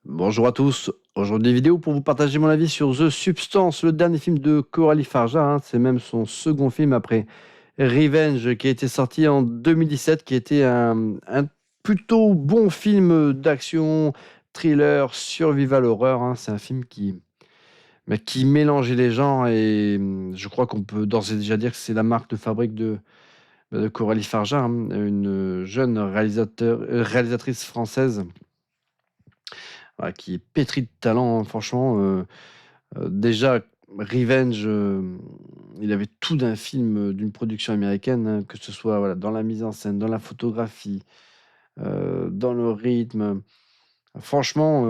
Bonjour à tous. Aujourd'hui, vidéo pour vous partager mon avis sur The Substance, le dernier film de Coralie Farja, hein. C'est même son second film après Revenge qui a été sorti en 2017, qui était un plutôt bon film d'action, thriller, survival horreur, hein. C'est un film qui mélangeait les genres et je crois qu'on peut d'ores et déjà dire que c'est la marque de fabrique de Coralie Farja, hein, une jeune réalisatrice française, voilà, qui est pétrie de talent, hein, franchement. Déjà, Revenge, il avait tout d'un film, d'une production américaine, hein, que ce soit, voilà, dans la mise en scène, dans la photographie, dans le rythme. Franchement,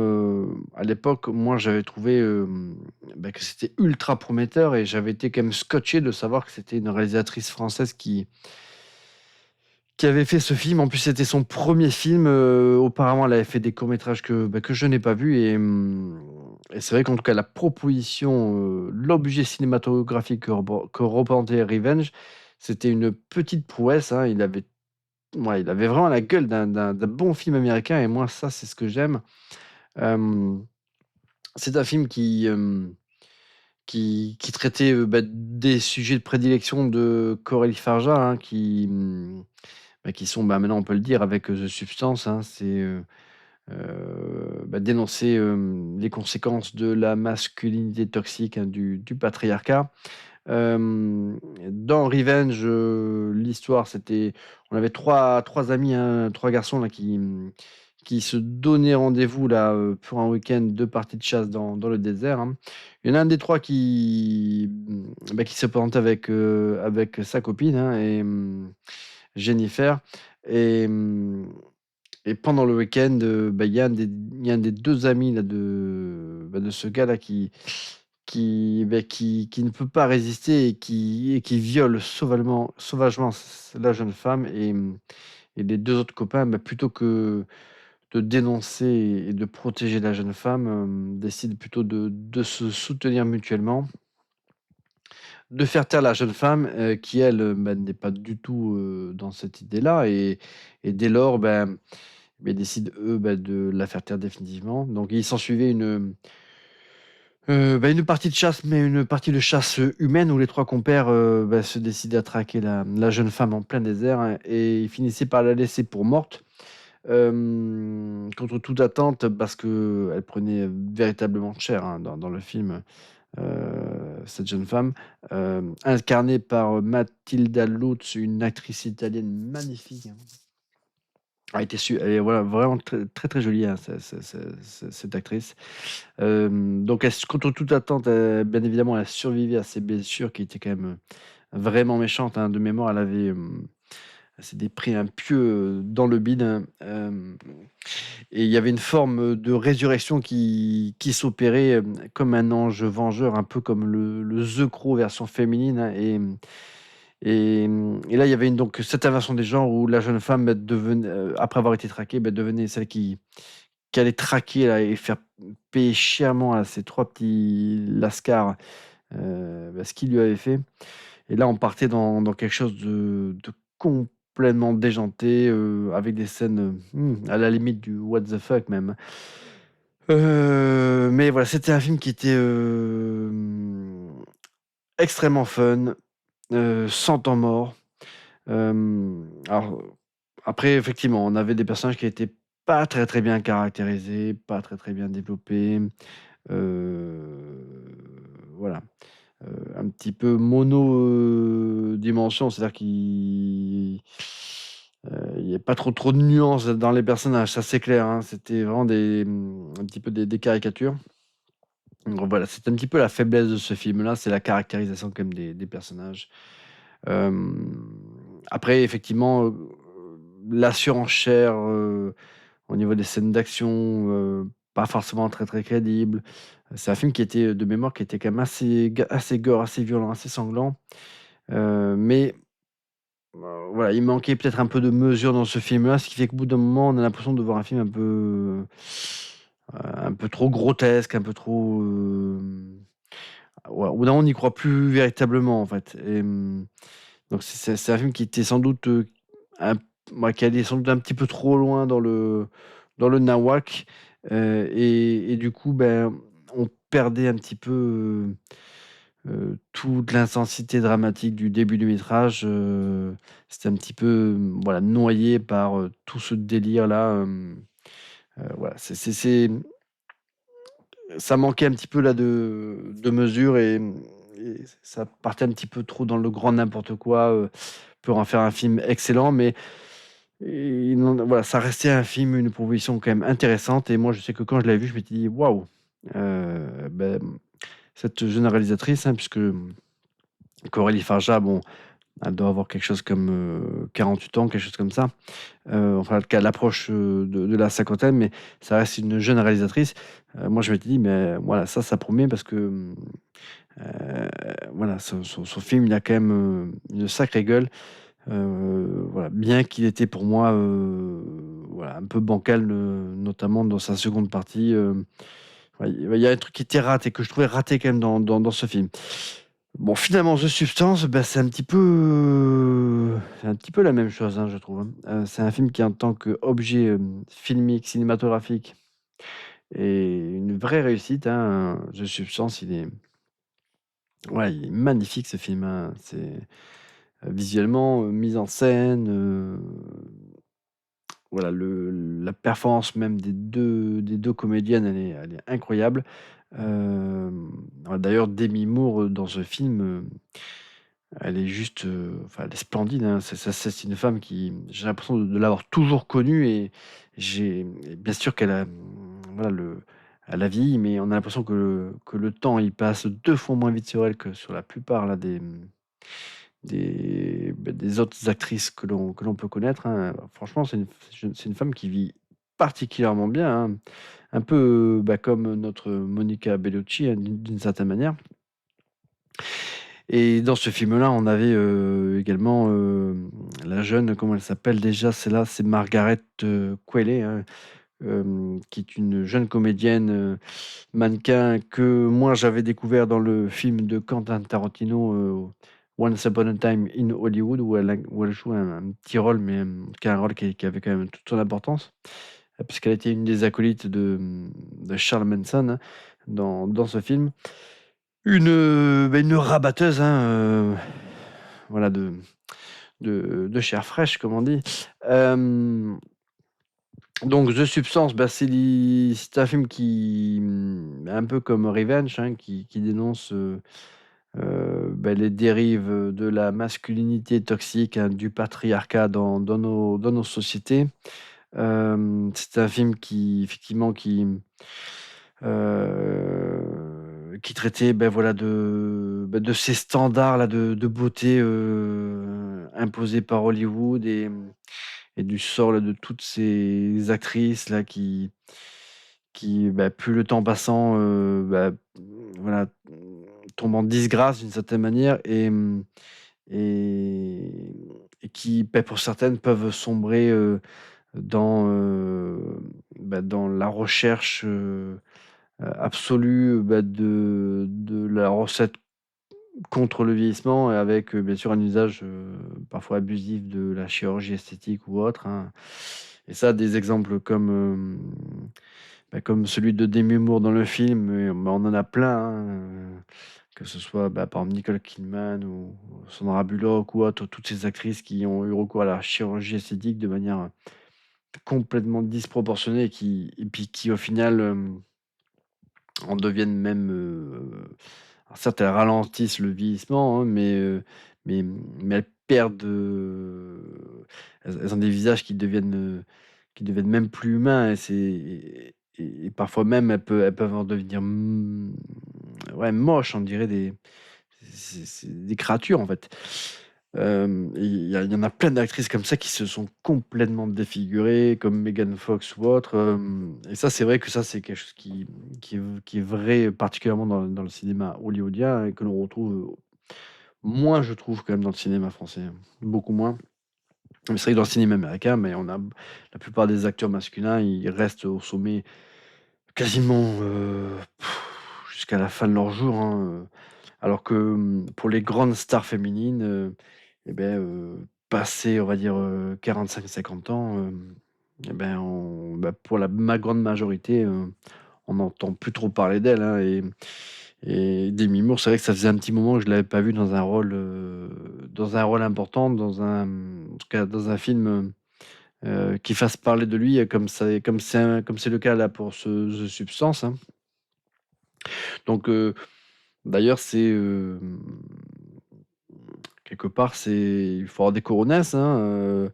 à l'époque, moi, j'avais trouvé, que c'était ultra prometteur et j'avais été quand même scotché de savoir que c'était une réalisatrice française qui avait fait ce film. En plus, c'était son premier film. Auparavant, elle avait fait des courts-métrages que je n'ai pas vus. Et c'est vrai qu'en tout cas, la proposition, l'objet cinématographique que représentait Revenge, c'était une petite prouesse, hein. Il avait vraiment la gueule d'un bon film américain. Et moi, ça, c'est ce que j'aime. Euh, c'est un film qui traitait des sujets de prédilection de Coralie Farja, hein, qui sont, maintenant on peut le dire avec The Substance, hein, c'est dénoncer les conséquences de la masculinité toxique, hein, du patriarcat. Dans Revenge, l'histoire, c'était, on avait trois amis, hein, trois garçons là, qui se donnaient rendez-vous là, pour un week-end de partie de chasse dans le désert, hein. Il y en a un des trois qui se présente avec sa copine, hein, Jennifer. Et, et pendant le week-end, il y a un des deux amis là, de ce gars-là qui ne peut pas résister et qui viole sauvagement la jeune femme. Et les deux autres copains, plutôt que de dénoncer et de protéger la jeune femme, décident plutôt de se soutenir mutuellement, de faire taire la jeune femme, qui elle, n'est pas du tout, dans cette idée-là. Et dès lors, ils décident eux, de la faire taire définitivement. Donc il s'ensuivait une partie de chasse, mais une partie de chasse, humaine, où les 3 compères, se décidaient à traquer la jeune femme en plein désert, hein, et ils finissaient par la laisser pour morte, contre toute attente, parce qu'elle prenait véritablement cher, hein, dans le film, cette jeune femme, incarnée par Matilda Lutz, une actrice italienne magnifique, hein. Elle est, voilà, vraiment très, très, très jolie, hein, cette actrice. Donc contre toute attente, bien évidemment, elle a survécu à ses blessures qui étaient quand même, vraiment méchantes, hein. De mémoire, elle s'était pris un pieu, dans le bide, hein, et il y avait une forme, de résurrection qui s'opérait, comme un ange vengeur, un peu comme le The Crow version féminine, hein. Et là, il y avait donc cette inversion des genres où la jeune femme, devenait, après avoir été traquée, devenait celle qui allait traquer là et faire payer chèrement à ces 3 petits lascars, ce qu'ils lui avaient fait. Et là, on partait dans quelque chose de complètement déjanté, avec des scènes, à la limite du what the fuck même. Mais voilà, c'était un film qui était, extrêmement fun, sans temps mort. Alors, après, effectivement, on avait des personnages qui étaient pas très, très bien caractérisés, pas très, très bien développés. Voilà, un petit peu mono, dimension, c'est-à-dire il y a pas trop de nuances dans les personnages, ça c'est clair, hein. C'était vraiment un petit peu des caricatures. Donc voilà, c'est un petit peu la faiblesse de ce film-là, c'est la caractérisation quand même des personnages. Après effectivement, la surenchère, au niveau des scènes d'action, pas forcément très, très crédible. C'est un film qui était, de mémoire, qui était quand même assez gore, assez violent, assez sanglant. Mais voilà, il manquait peut-être un peu de mesure dans ce film-là, ce qui fait qu'au bout d'un moment, on a l'impression de voir un film un peu trop grotesque, un peu trop, ouais, au bout d'un moment, on n'y croit plus véritablement, en fait. Donc c'est un film qui était sans doute, un qui allait sans doute un petit peu trop loin dans le nawak. Et du coup, ben, on perdait un petit peu, toute l'intensité dramatique du début du métrage, c'était un petit peu, voilà, noyé par, tout ce délire-là, voilà, ça manquait un petit peu là de mesure et ça partait un petit peu trop dans le grand n'importe quoi, pour en faire un film excellent, mais et non, voilà, ça restait un film, une proposition quand même intéressante et moi je sais que quand je l'ai vu, je m'étais dit: «Waouh!» Beh, cette jeune réalisatrice, hein, puisque, Coralie Farja, bon, elle doit avoir quelque chose comme, 48 ans, quelque chose comme ça. Enfin, qu'elle approche, de la cinquantaine, mais ça reste une jeune réalisatrice. Moi, je m'étais dit: «Mais voilà, ça promet» parce que, voilà, son film, il a quand même, une sacrée gueule. Voilà, bien qu'il était pour moi, voilà, un peu bancal, notamment dans sa seconde partie, ouais, il y a un truc qui était raté, que je trouvais raté quand même dans ce film. Bon, finalement, The Substance, bah, c'est un petit peu la même chose, hein, je trouve, hein. C'est un film qui, en tant qu'objet, filmique, cinématographique, est une vraie réussite, hein. The Substance, ouais, il est magnifique ce film, hein. Visuellement, mise en scène, voilà, la performance même des deux comédiennes, elle est incroyable. Ouais, d'ailleurs, Demi Moore, dans ce film, elle est juste, enfin, elle est splendide, hein. C'est une femme qui j'ai l'impression de l'avoir toujours connue et bien sûr qu'elle a, voilà, elle a vieilli, mais on a l'impression que le temps, il passe 2 fois moins vite sur elle que sur la plupart là des autres actrices que l'on peut connaître, hein. Franchement, c'est une femme qui vit particulièrement bien, hein. Un peu, bah, comme notre Monica Bellucci, hein, d'une certaine manière. Et dans ce film-là, on avait, également, la jeune, comment elle s'appelle déjà? C'est Margaret, Qualley, hein, qui est une jeune comédienne, mannequin que moi j'avais découvert dans le film de Quentin Tarantino, Once Upon a Time in Hollywood où elle joue un petit rôle, mais, qui est un rôle qui avait quand même toute son importance, puisqu'elle était une des acolytes de Charles Manson, hein, dans ce film. Une rabatteuse, hein, voilà, de chair fraîche, comme on dit. Hem, donc The Substance, bah, c'est un film qui, un peu comme Revenge, hein, qui dénonce, bah, les dérives, de la masculinité toxique, hein, du patriarcat dans nos sociétés. C'est un film qui effectivement qui traitait, ben voilà, de ces standards-là de beauté, imposés par Hollywood et du sort là de toutes ces actrices-là qui, bah, plus le temps passant, bah, voilà, tombent en disgrâce d'une certaine manière et et qui, bah, pour certaines peuvent sombrer, dans, bah, dans la recherche, absolue, bah, de la recette contre le vieillissement et avec, bien sûr un usage, parfois abusif de la chirurgie esthétique ou autre, hein. Et ça, des exemples comme, bah, comme celui de Demi Moore dans le film, bah, on en a plein, hein, que ce soit, bah, par exemple Nicole Kidman ou Sandra Bullock ou autres, toutes ces actrices qui ont eu recours à la chirurgie esthétique de manière complètement disproportionnée et puis qui au final, en deviennent même, alors certes, elles ralentissent le vieillissement, hein, mais elles perdent, elles ont des visages qui deviennent même plus humains et parfois même elles peuvent en devenir, ouais, moches, on dirait c'est des créatures, en fait. Et il y en a plein d'actrices comme ça qui se sont complètement défigurées, comme Megan Fox ou autre, et ça, c'est vrai que ça, c'est quelque chose qui est vrai, particulièrement dans le cinéma hollywoodien et que l'on retrouve, moins, je trouve, quand même, dans le cinéma français, hein. Beaucoup moins. Mais c'est vrai que dans le cinéma américain, mais on a la plupart des acteurs masculins, ils restent au sommet quasiment, jusqu'à la fin de leurs jours, hein, alors que, pour les grandes stars féminines, et beh, passé, on va dire, 45-50 ans, Et ben, pour la ma grande majorité, on n'entend plus trop parler d'elle, hein, et Demi Moore, c'est vrai que ça faisait un petit moment que je l'avais pas vue dans un rôle important, en tout cas dans un film, qui fasse parler de lui, comme c'est le cas là pour ce The Substance, hein. Donc d'ailleurs quelque part, il faut avoir des cojones, hein,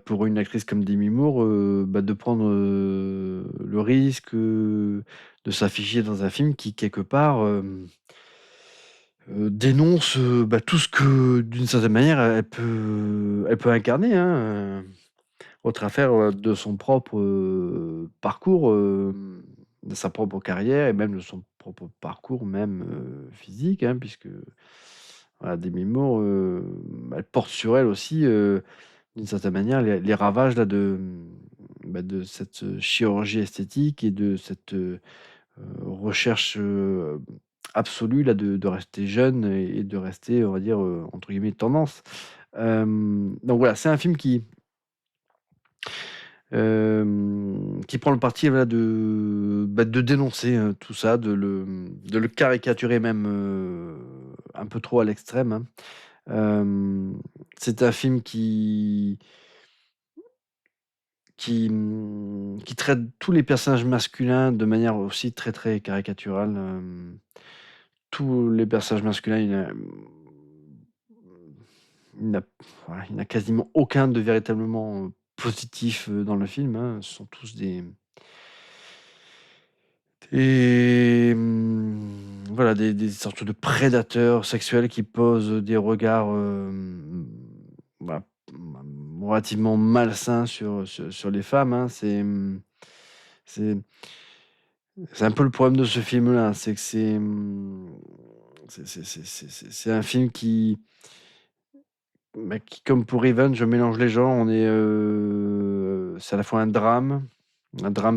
pour une actrice comme Demi Moore, de prendre, le risque, de s'afficher dans un film qui quelque part, dénonce, tout ce que d'une certaine manière elle peut incarner, hein, au travers, de son propre, parcours, de sa propre carrière et même de son propre parcours même, physique, hein, puisque voilà, Demi Moore, elle porte sur elle aussi, d'une certaine manière les ravages là de cette, chirurgie esthétique et de cette, recherche, absolue là de rester jeune et de rester, on va dire, entre guillemets «tendance». Donc voilà, c'est un film qui prend le parti, voilà, de dénoncer, tout ça, de le caricaturer même, un peu trop à l'extrême, hein. C'est un film qui traite tous les personnages masculins de manière aussi très, très caricaturale, tous les personnages masculins, il n'a voilà, il n'y en a quasiment aucun de véritablement, positif, dans le film, hein. Ce sont tous voilà, des sortes de prédateurs sexuels qui posent des regards, bah, relativement malsains sur les femmes, hein. C'est c'est un peu le problème de ce film-là, c'est que c'est un film qui comme pour Revenge mélange les genres. C'est à la fois un drame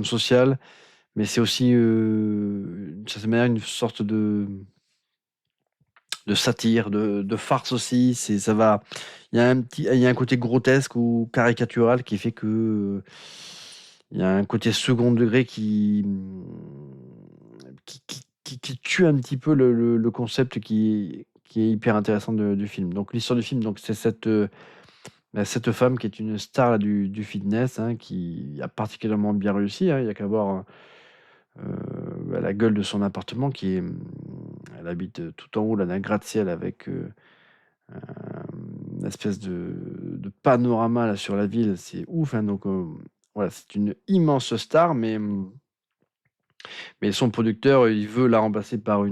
social, mais c'est aussi, d'une certaine manière, une sorte de satire, de farce aussi. Il y a un côté grotesque ou caricatural qui fait que, il y a un côté second degré qui tue un petit peu le concept qui est hyper intéressant du film. Donc l'histoire du film, donc c'est cette femme qui est une star là du fitness, hein, qui a particulièrement bien réussi, hein. Il y a qu'à voir, la gueule de son appartement elle habite, tout en haut là d'un gratte-ciel avec, une espèce de panorama là sur la ville, c'est ouf, hein. Donc voilà, c'est une immense star, mais son producteur, il veut la remplacer par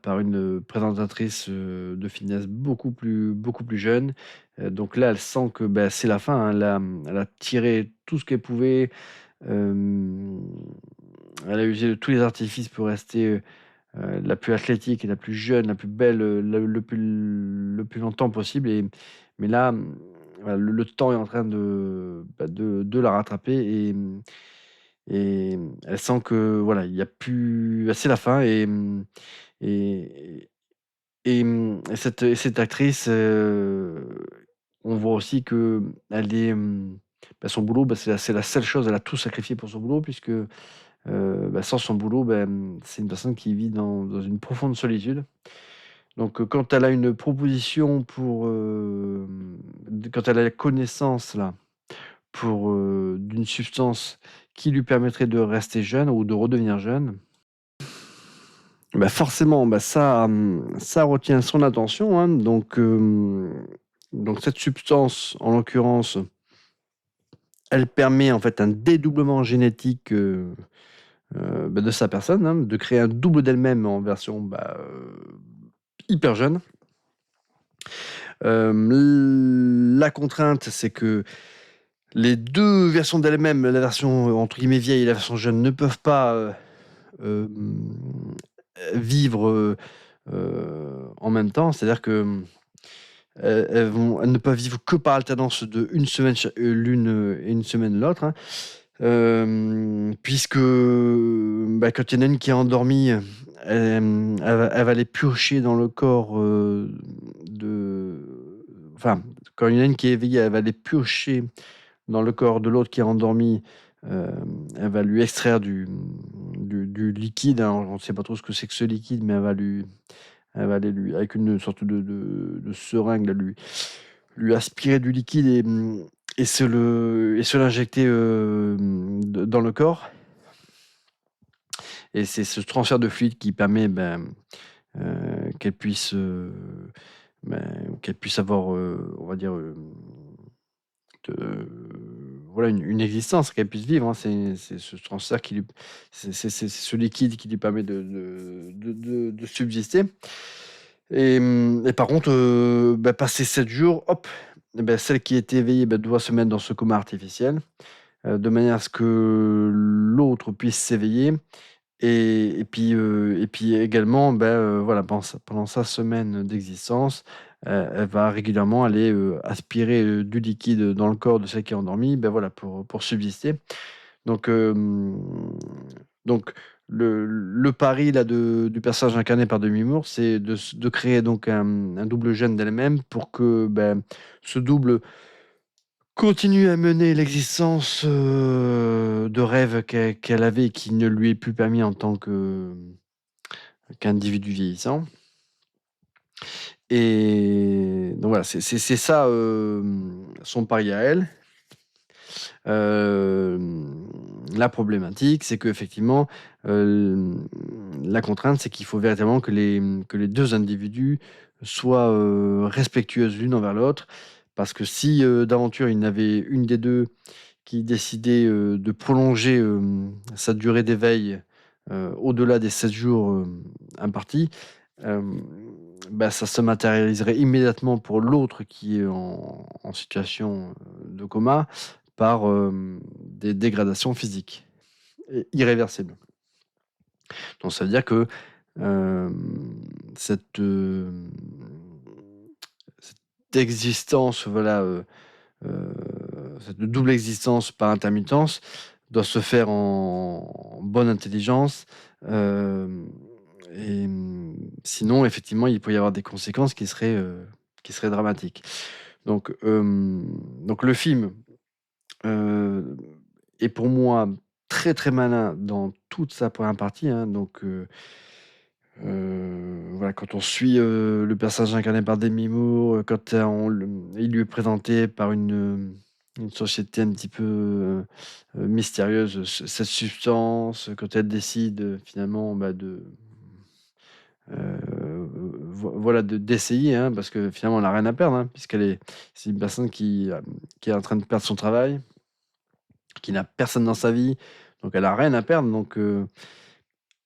par une, présentatrice, de fitness beaucoup plus jeune. Donc là, elle sent que, c'est la fin, hein. Elle a tiré tout ce qu'elle pouvait, hem, elle a usé de tous les artifices pour rester, la plus athlétique et la plus jeune, la plus belle, le plus longtemps possible mais là, voilà, le temps est en train de la rattraper elle sent que voilà, il y a plus c'est la fin et et cette actrice, on voit aussi qu'elle est, son boulot, c'est la seule chose, elle a tout sacrifié pour son boulot puisque, sans son boulot, c'est une personne qui vit dans une profonde solitude. Donc, quand elle a une proposition quand elle a la connaissance là, d'une substance qui lui permettrait de rester jeune ou de redevenir jeune, forcément, ça retient son attention, hein. Donc cette substance, en l'occurrence, elle permet en fait un dédoublement génétique, de sa personne, hein, de créer un double d'elle-même en version, hyper jeune. La contrainte, c'est que les 2 versions d'elle-même, la version, entre guillemets «vieille» et la version jeune, ne peuvent pas, hem, vivre, en même temps. C'est-à-dire que, elles ne peuvent vivre que par alternance de une semaine l'une, et une semaine l'autre, hein. Puisque, quand il y en a une qui est endormie, elle va aller piocher dans le corps, de enfin, quand il y en a une qui est éveillée, elle va aller piocher dans le corps de l'autre qui est endormi, elle va lui extraire du liquide, hein. On ne sait pas trop ce que c'est que ce liquide, mais elle va aller lui avec une sorte de seringue, là, lui aspirer du liquide et se l'injecter, dans le corps. Et c'est ce transfert de fluide qui permet, qu'elle puisse, qu'elle puisse avoir, on va dire, voilà, une existence, qu'elle puisse vivre, hein. C'est ce transfert qui lui c'est ce liquide qui lui permet de subsister. Et par contre, passé 7 jours, hop, celle qui est éveillée, doit se mettre dans ce coma artificiel, de manière à ce que l'autre puisse s'éveiller. Et puis également, voilà, pendant sa semaine d'existence, elle va régulièrement aller, aspirer, du liquide dans le corps de celle qui est endormie, voilà, pour subsister. Donc, donc le pari là du personnage incarné par Demi Moore, c'est de créer donc un double gène d'elle-même pour que, ce double continue à mener l'existence, de rêve qu'elle avait et qui ne lui est plus permis en tant qu'individu vieillissant. Et donc voilà, c'est ça, son pari à elle. La problématique, c'est qu'effectivement, la contrainte, c'est qu'il faut véritablement que les 2 individus soient, respectueuses l'une envers l'autre. Parce que si, d'aventure, il y en avait une des 2 qui décidait, de prolonger, sa durée d'éveil, au-delà des 7 jours, impartis, hem, ça se matérialiserait immédiatement pour l'autre qui est en situation, de coma par, des dégradations physiques et irréversibles. Donc ça veut dire que, cette, cette existence, voilà, heu, cette double existence par intermittence doit se faire en bonne intelligence, hem sinon effectivement il peut y avoir des conséquences qui seraient dramatiques. Donc le film, heu, est pour moi très, très malin dans toute sa première partie, hein. Voilà, quand on suit, le personnage incarné par Demi Moore, quand, il lui est présenté par une société un petit peu, mystérieuse, cette substance, quand elle décide, finalement, voilà, d'essayer, hein, parce que finalement elle a rien à perdre, hein, c'est une personne qui est en train de perdre son travail, qui n'a personne dans sa vie, donc elle a rien à perdre.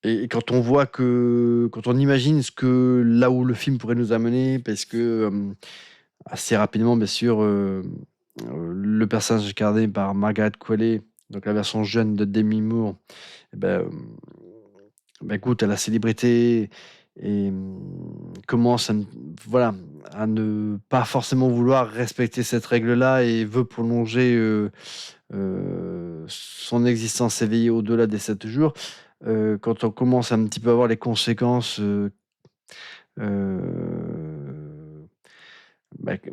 Et quand on voit quand on imagine là où le film pourrait nous amener, parce que, assez rapidement, bien sûr, le personnage incarné par Margaret Qualley, donc la version jeune de Demi Moore, et goûte à la célébrité et commence voilà, à ne pas forcément vouloir respecter cette règle-là et veut prolonger, son existence éveillée au-delà des 7 jours. Quand on commence un petit peu à voir les conséquences, heu, voilà que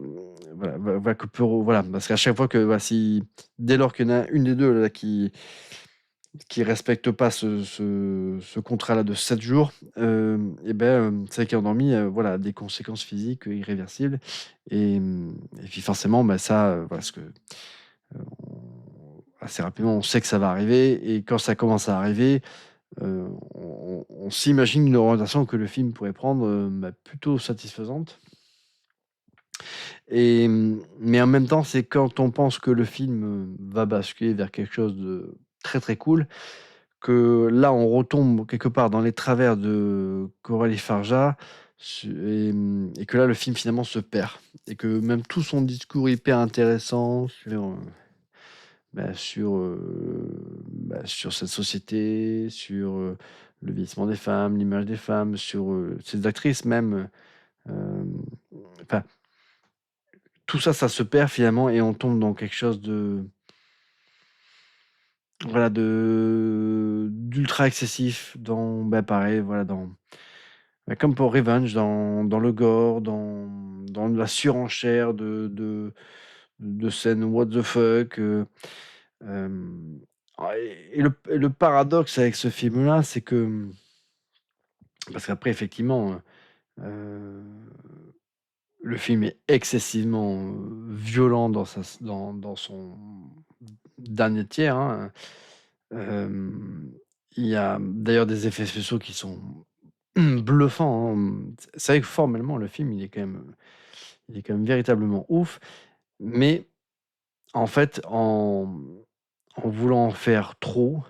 voilà, parce qu'à chaque fois que, si dès lors qu'il y en a une des 2 là qui respecte pas ce contrat-là de 7 jours, celle qui est endormie, voilà, a des conséquences physiques, irréversibles. Et puis forcément, ça, voilà, parce que, assez rapidement, on sait que ça va arriver et quand ça commence à arriver, on s'imagine une orientation que le film pourrait prendre, plutôt satisfaisante. Mais en même temps, c'est quand on pense que le film, va basculer vers quelque chose de très, très cool, que là, on retombe quelque part dans les travers de Coralie Farja, et que là, le film finalement se perd et que même tout son discours hyper intéressant sur cette société, sur, le vieillissement des femmes, l'image des femmes, sur, ces actrices même, enfin, tout ça, ça se perd finalement et on tombe dans quelque chose de voilà, d'ultra excessif, pareil, voilà, bah, comme pour Revenge, dans le gore, dans la surenchère de scènes what the fuck, hem, et le paradoxe avec ce film-là, c'est que, parce qu'après effectivement, le film est excessivement, violent dans son dernier tiers, hein. Il y a d'ailleurs des effets spéciaux qui sont bluffants, hein. C'est vrai que formellement le film il est quand même véritablement ouf, mais en fait en voulant en faire trop,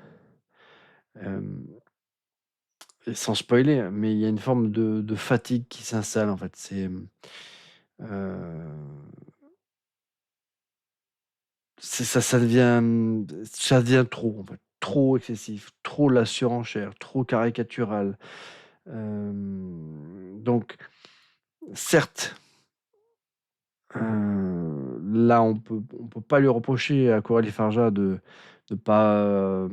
hem et sans spoiler, mais il y a une forme de fatigue qui s'installe en fait. Ça devient trop en fait, trop excessif, trop la surenchère, trop caricatural. Donc certes, là on peut pas lui reprocher à Coralie Farja de pas,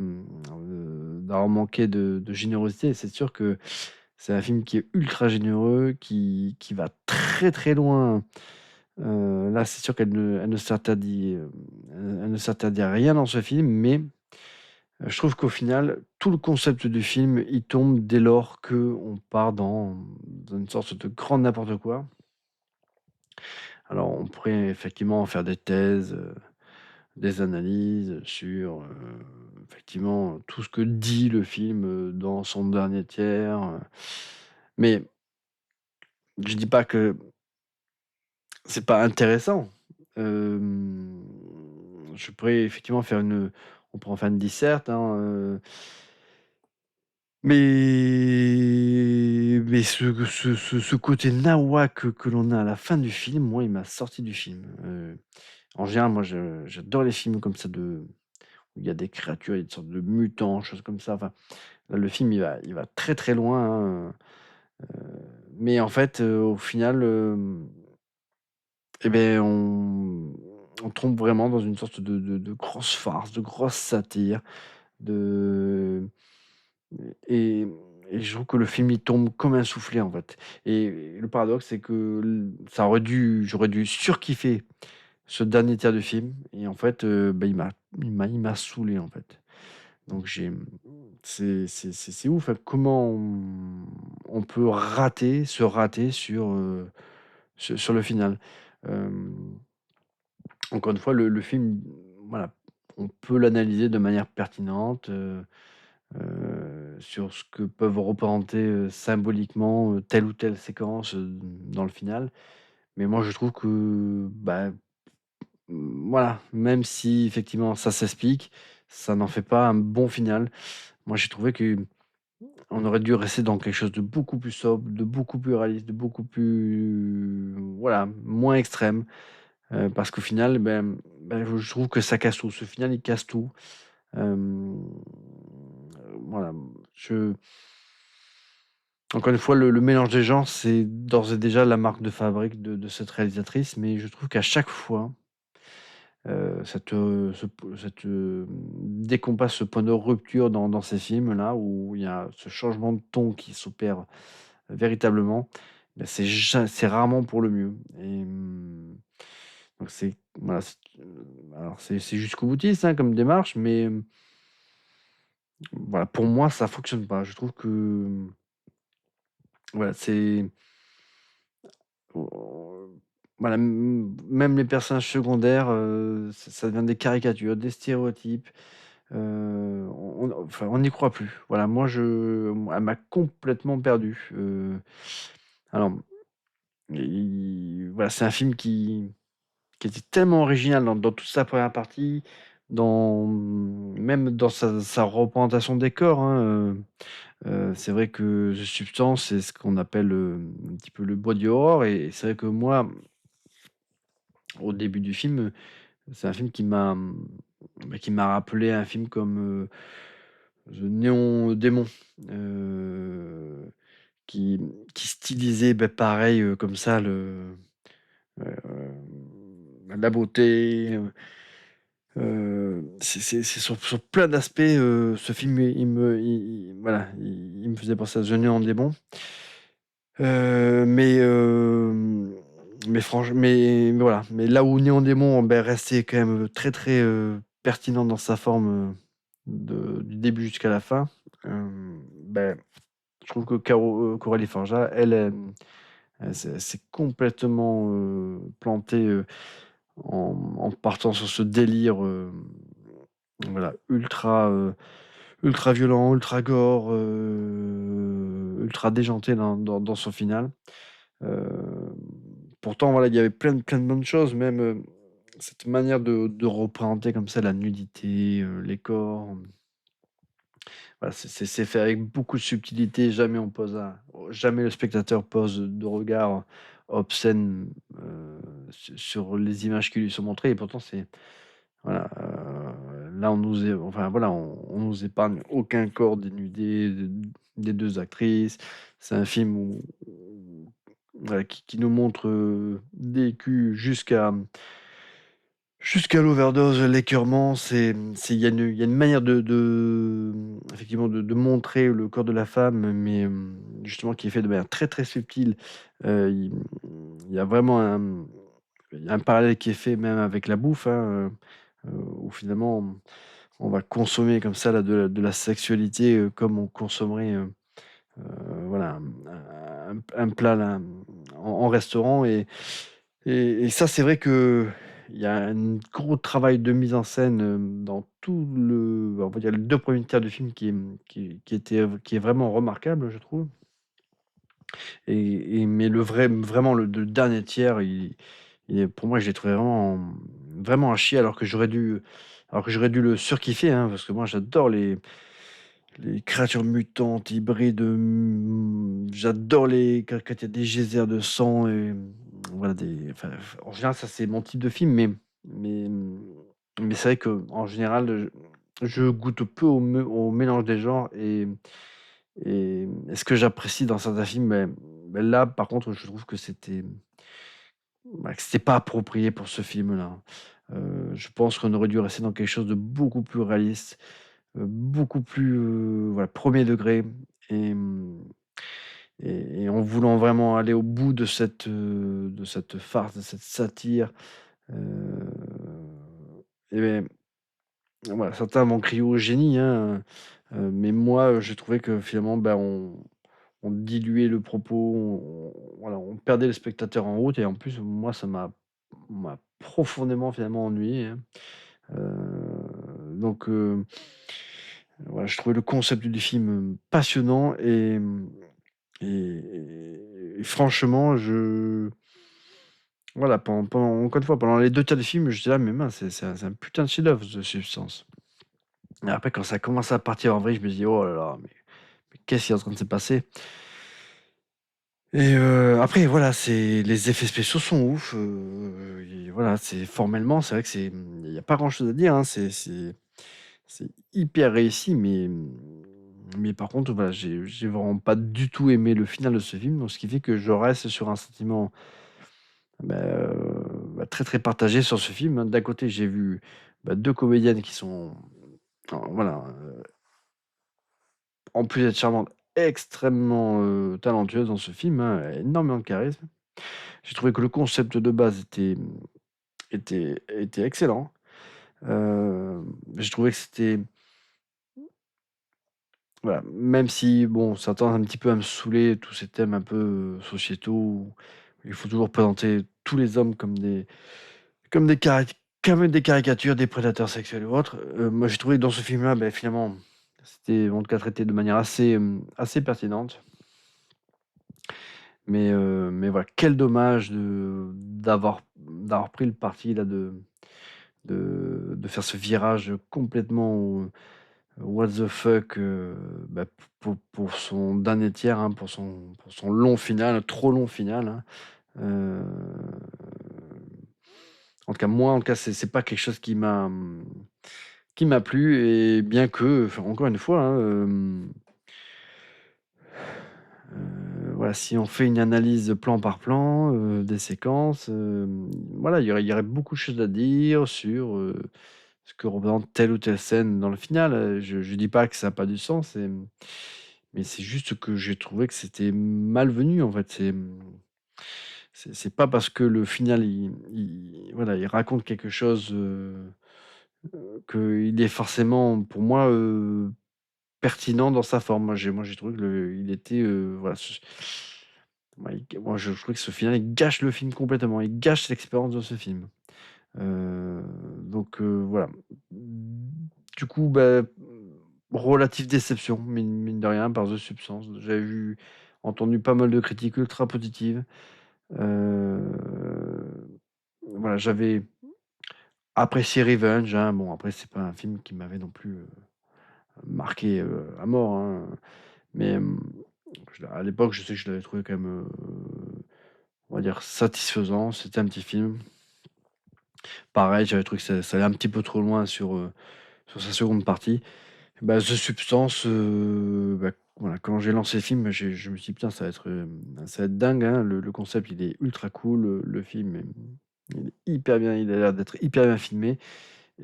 d'avoir manqué de générosité. C'est sûr que c'est un film qui est ultra généreux, qui va très, très loin. Là, c'est sûr qu'elle ne s'interdit rien dans ce film, mais je trouve qu'au final, tout le concept du film, il tombe dès lors qu'on part dans une sorte de grand n'importe quoi. Alors, on pourrait effectivement faire des thèses, des analyses sur, effectivement, tout ce que dit le film, dans son dernier tiers, mais je dis pas que c'est pas intéressant. Hem, je pourrais effectivement on pourrait en faire une disserte, hein, mais ce côté nawak que l'on a à la fin du film, moi, il m'a sorti du film. En général, moi, j'adore les films comme ça où il y a des créatures, il y a des sortes de mutants, choses comme ça. Enfin, là, le film, il va très, très loin, hein, mais en fait, au final, et beh, on tombe vraiment dans une sorte de grosse farce, de grosse satire, de et et je trouve que le film, il tombe comme un soufflé, en fait, et le paradoxe, c'est que j'aurais dû surkiffer ce dernier tiers du film et en fait, bah, il m'a saoulé, en fait. Donc c'est ouf, hein, comment on peut se rater sur le final. Hem Encore une fois, le film, voilà, on peut l'analyser de manière pertinente, sur ce que peuvent représenter, symboliquement, telle ou telle séquence, dans le final. Mais moi, je trouve que, bah, voilà, même si effectivement ça s'explique, ça n'en fait pas un bon final. Moi, j'ai trouvé qu'on aurait dû rester dans quelque chose de beaucoup plus sobre, de beaucoup plus réaliste, de beaucoup plus, voilà, moins extrême. Parce qu'au final, je trouve que ça casse tout. Ce final, il casse tout. Hem, voilà, je encore une fois, le mélange des genres, c'est d'ores et déjà la marque de fabrique de cette réalisatrice, mais je trouve qu'à chaque fois, dès qu'on passe ce point de rupture dans ces films-là, où il y a ce changement de ton qui s'opère véritablement, c'est rarement pour le mieux donc voilà, alors c'est jusqu'au boutiste, hein, comme démarche, mais voilà, pour moi, ça fonctionne pas. Je trouve que, voilà, voilà, même les personnages secondaires, ça devient des caricatures, des stéréotypes, enfin, on n'y croit plus. Voilà, elle m'a complètement perdu, alors, voilà, c'est un film qui était tellement original dans toute sa première partie, même dans sa représentation des corps, hein, c'est vrai que The Substance, c'est ce qu'on appelle, un petit peu le body horror et c'est vrai que moi, au début du film, c'est un film qui m'a rappelé un film comme, The Néon Démon, heu, qui qui stylisait, pareil, comme ça la beauté, c'est sur plein d'aspects, ce film il me il voilà, il me faisait penser à The Néant Démon Mais mais voilà, mais là où Néon Démon, beh, restait quand même très, très, pertinent dans sa forme, de du début jusqu'à la fin, beh, je trouve que Coralie Forja, elle s'est complètement, plantée, en partant sur ce délire, voilà, ultra violent, ultra gore, ultra déjanté dans son final. Hem, Pourtant, voilà, il y avait plein de bonnes choses, même, cette manière de représenter comme ça la nudité, les corps, voilà, c'est fait avec beaucoup de subtilité. Jamais le spectateur pose de regard obscène, sur les images qui lui sont montrées et pourtant voilà, là, on nous épargne aucun corps dénudé des 2 actrices. C'est un film voilà, qui nous montre, des culs jusqu'à l'overdose, l'écœurement. Il y a une manière effectivement de montrer le corps de la femme, mais, justement qui est fait de manière très, très subtile. Il y a vraiment il y a un parallèle qui est fait même avec la bouffe, hein, où finalement on va consommer comme ça là de la sexualité, comme on consommerait, voilà, un plat là, en restaurant et ça c'est vrai qu'il y a un gros travail de mise en scène, dans tout on va dire les 2 premiers tiers du film qui est vraiment remarquable, je trouve mais vraiment le dernier tiers, il est pour moi, je l'ai trouvé vraiment à chier alors que j'aurais dû le surkiffer, hein, parce que moi j'adore les créatures mutantes, hybrides, j'adore les quand il y a des geysers de sang et voilà en général, ça c'est mon type de film, mais, mais c'est vrai qu'en général, je goûte peu au mélange des genres et ce que j'apprécie dans certains films, là, par contre, je trouve que c'était pas approprié pour ce film-là. Je pense qu'on aurait dû rester dans quelque chose de beaucoup plus réaliste, beaucoup plus, voilà, 1er degré et en voulant vraiment aller au bout de cette farce, de cette satire, heu et beh, voilà, certains vont crier au génie, hein, mais moi, j'ai trouvé que finalement, bah, on diluait le propos, voilà, on perdait le spectateur en route et en plus, moi, ça m'a profondément finalement ennuyé, hein. Donc voilà, je trouvais le concept du film, passionnant et franchement, voilà, encore une fois, pendant les 2 tiers du film, j'étais là: «Mais mince, c'est un putain de chef-d'œuvre, The Substance». Et après quand ça commence à partir en vrille, je me dis: «Oh là là, mais qu'est-ce qui est en train de se passer?» Et après voilà, c'est les effets spéciaux sont ouf, et voilà, c'est formellement, c'est vrai que il y a pas grand chose à dire, hein. C'est hyper réussi, mais par contre, voilà, j'ai vraiment pas du tout aimé le final de ce film, donc ce qui fait que je reste sur un sentiment, très, très partagé sur ce film, hein. D'un côté, j'ai vu, 2 comédiennes qui sont, voilà, en plus d'être charmantes, extrêmement, talentueuses dans ce film, hein, énormément de charisme. J'ai trouvé que le concept de base était excellent. J'ai trouvé que c'était voilà, même si bon, ça tend un petit peu à me saouler tous ces thèmes un peu, sociétaux où il faut toujours présenter tous les hommes comme des caricatures, des prédateurs sexuels ou autres. Moi j'ai trouvé que dans ce film-là, finalement, c'était en tout cas traité de manière assez pertinente. Mais voilà, quel dommage d'avoir pris le parti là de faire ce virage complètement, what the fuck, pour son dernier tiers, hein, pour son long final, trop long final, hein. Heu, En tout cas, moi, en tout cas, c'est pas quelque chose qui m'a plu et bien que, enfin, encore une fois, hein, voilà, si on fait une analyse plan par plan, des séquences, voilà, il y aurait beaucoup de choses à dire sur, ce que représente telle ou telle scène dans le final. Je dis pas que ça a pas du sens mais c'est juste que j'ai trouvé que c'était malvenu, en fait. C'est pas parce que le final, voilà, il raconte quelque chose, qu'il est forcément, pour moi, pertinent dans sa forme. Moi j'ai trouvé que le il était, voilà, moi je trouvais que ce final, il gâche le film complètement, il gâche l'expérience de ce film. Donc voilà. Du coup, bah, relative déception, mine de rien, par The Substance. J'avais entendu pas mal de critiques ultra positives. Heu, voilà, j'avais apprécié Revenge, hein. Bon, après, c'est pas un film qui m'avait non plus, marqué, à mort, hein, mais, à l'époque, je sais que je l'avais trouvé quand même, on va dire satisfaisant. C'était un petit film. Pareil, j'avais trouvé que ça allait un petit peu trop loin sur sa seconde partie. Bah, The Substance, bah, voilà, quand j'ai lancé le film, bah, je me suis dit: «Putain, ça va être dingue, hein». Le concept, il est ultra cool, le film il est hyper bien, il a l'air d'être hyper bien filmé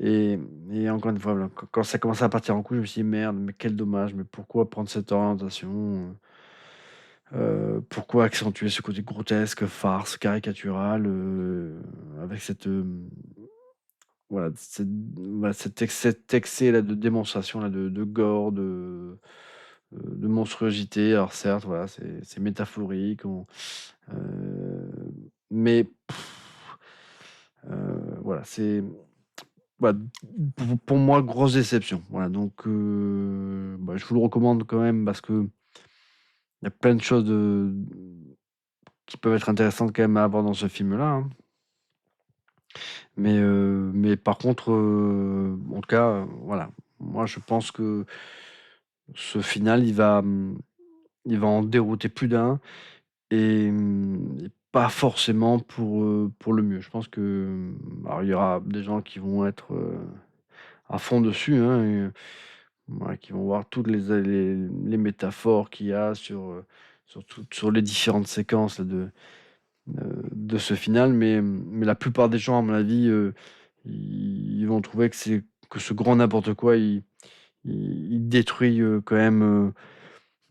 et encore une fois, voilà, quand ça commençait à partir en couille, je me suis dit: «Merde, mais quel dommage, mais pourquoi prendre cette orientation, pourquoi accentuer ce côté grotesque, farce, caricatural, avec voilà, cet excès-là de démonstration-là, de gore, de monstruosité. Alors certes, voilà, c'est métaphorique, mais voilà, bah, pour moi, grosse déception. Voilà, donc bah, je vous le recommande quand même parce que il y a plein de choses qui peuvent être intéressantes quand même à avoir dans ce film-là, hein. Mais par contre, en tout cas, voilà, moi je pense que ce final, il va en dérouter plus d'un et pas forcément pour le mieux. Je pense que, alors il y aura des gens qui vont être, à fond dessus, hein, ouais, qui vont voir toutes les métaphores qu'il y a sur les différentes séquences là de ce final, mais la plupart des gens, à mon avis, ils vont trouver que ce grand n'importe quoi, il détruit, quand même,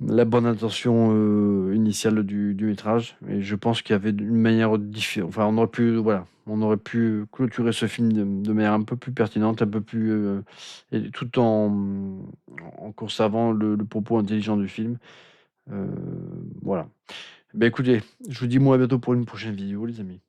la bonne intention, initiale du métrage et je pense qu'il y avait une manière différente. Enfin, on aurait pu, voilà, on aurait pu clôturer ce film de manière un peu plus pertinente, un peu plus, et tout en conservant le propos intelligent du film. Heu, voilà. Bah, écoutez, je vous dis moi à bientôt pour une prochaine vidéo les amis.